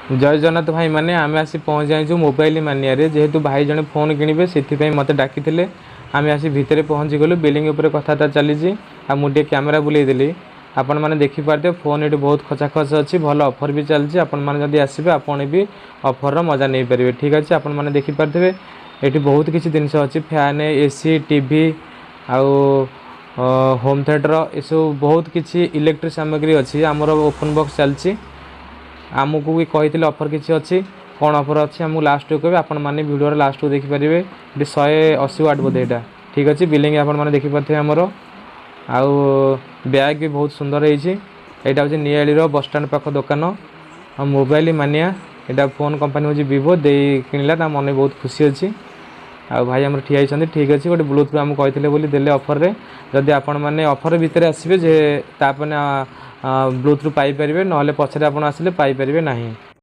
जय जगन्नाथ भाई मैंने आम आसी पहुँच जाइए मोबाइल मानिया जेहेतु भाई जड़े फोन किणवे से मत डाकी आम आसी भितर पहुँची गलु बिलिंग उपर कथा चली मुझे कैमेरा बुलेदेली आपण मैंने देखिपारे फोन ये बहुत खचाखच अच्छी भल ऑफर भी चलती आपण मैंने आसबे आपड़ भी ऑफर मजा नहीं पारे ठीक अच्छे आपण मैंने देखिपारे ये बहुत किसी जिनस अच्छी फैन एसी टीवी आउ होम थिएटर ये सब बहुत किसी इलेक्ट्रिक सामग्री अच्छी आमर ओपन बॉक्स चलती आमको भी कही ऑफर किसी अच्छी कौन ऑफर अच्छी आमको लास्ट को कहे आपण मैंने वीडियो लास्ट को देखिपारे ये 180 वाट बोधे यहाँ ठीक अच्छे बिलिंग आपण मैंने देखिपारे आमर आउ बैग भी बहुत सुंदर है यहाँ हूँ नियाली बसस्टाण पाख दुकान मोबाइल मानिया यहाँ फोन कंपनी हूँ विवो दे किणला मन बहुत खुशी अच्छी आ भाई आम ठिया ठीक अच्छे गोटे ब्लूटूथ आमको कहते बोली देले ऑफर रे जदि आपण मैंने ऑफर भितर आसबे जे तापने ब्लूटूथ पाइपर ना पछरे आप आसिले पाइपर ना।